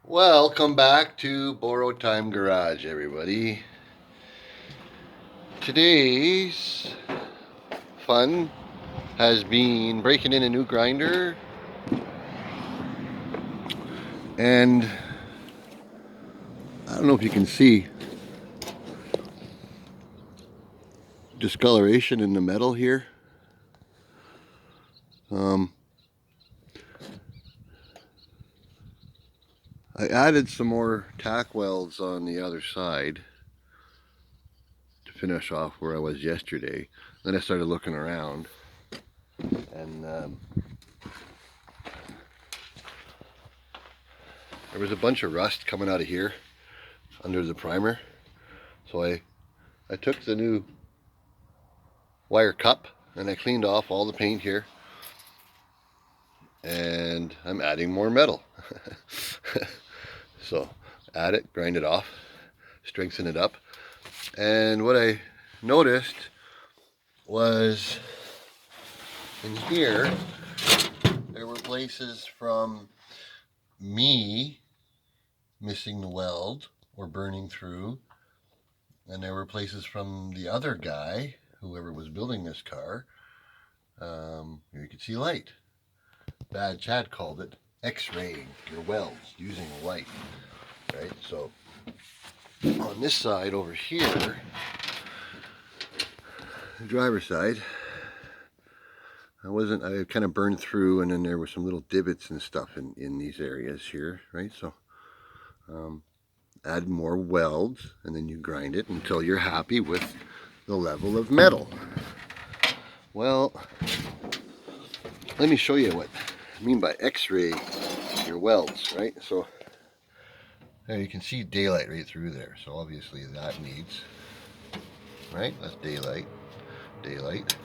Welcome back to Borrow Time Garage, everybody. Today's fun has been breaking in a new grinder, and I don't know if you can see discoloration in the metal here. I added some more tack welds on the other side to finish off where I was yesterday. Then I started looking around, and there was a bunch of rust coming out of here under the primer. So I took the new wire cup and I cleaned off all the paint here, and I'm adding more metal. So add it, grind it off, strengthen it up. And what I noticed was in here there were places from me missing the weld or burning through, and there were places from the other guy, whoever was building this car. You could see light. Bad Chad called it X-raying your welds using light, right? So on this side over here, the driver's side, I kind of burned through, and then there were some little divots and stuff in these areas here, right? So add more welds, and then you grind it until you're happy with the level of metal. Well, let me show you what I mean by X-ray your welds, right? So there you can see daylight right through there. So obviously that needs, right? That's daylight, daylight,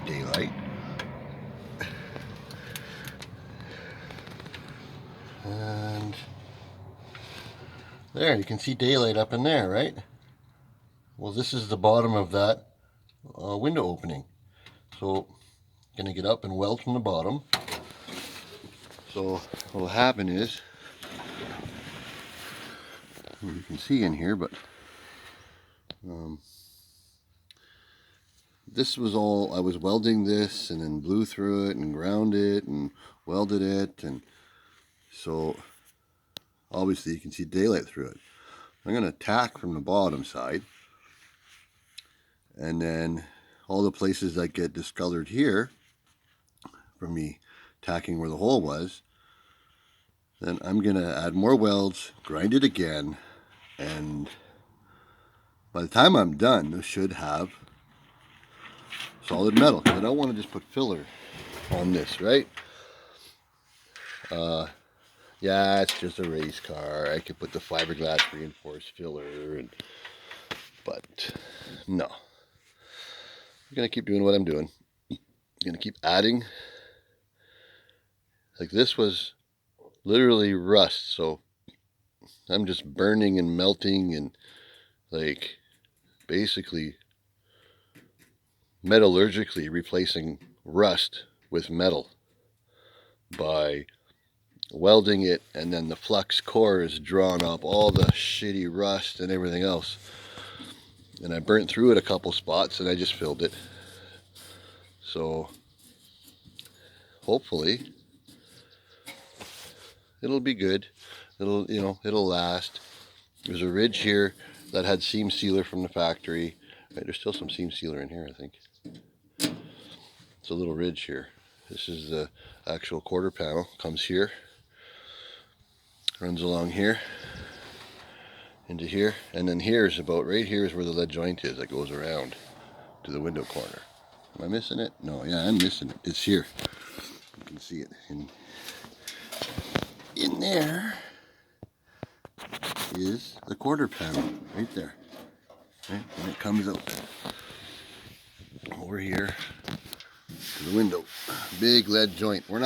daylight. And there, you can see daylight up in there, right? Well, this is the bottom of that window opening. So I'm going to get up and weld from the bottom. So what will happen is, you can see in here, but this was all, I was welding this and then blew through it and ground it and welded it, and so obviously you can see daylight through it. I'm going to tack from the bottom side, and then all the places that get discolored here from me tacking where the hole was, then I'm going to add more welds, grind it again, and by the time I'm done, this should have solid metal. I don't want to just put filler on this, right? Yeah, it's just a race car. I could put the fiberglass reinforced filler, but no. I'm going to keep doing what I'm doing. I'm going to keep adding. Like, this was literally rust, so I'm just burning and melting and like basically metallurgically replacing rust with metal by welding it, and then the flux core is drawn up all the shitty rust and everything else. And I burnt through it a couple spots and I just filled it. So hopefully it'll be good. It'll last. There's a ridge here that had seam sealer from the factory. Right, there's still some seam sealer in here, I think. It's a little ridge here. This is the actual quarter panel. Comes here, runs along here, into here, and then here's about right here is where the lead joint is that goes around to the window corner. Am I missing it? No, yeah, I'm missing it. It's here. You can see it in there is the quarter panel right there. Right? And it comes out over here to the window. Big lead joint. We're not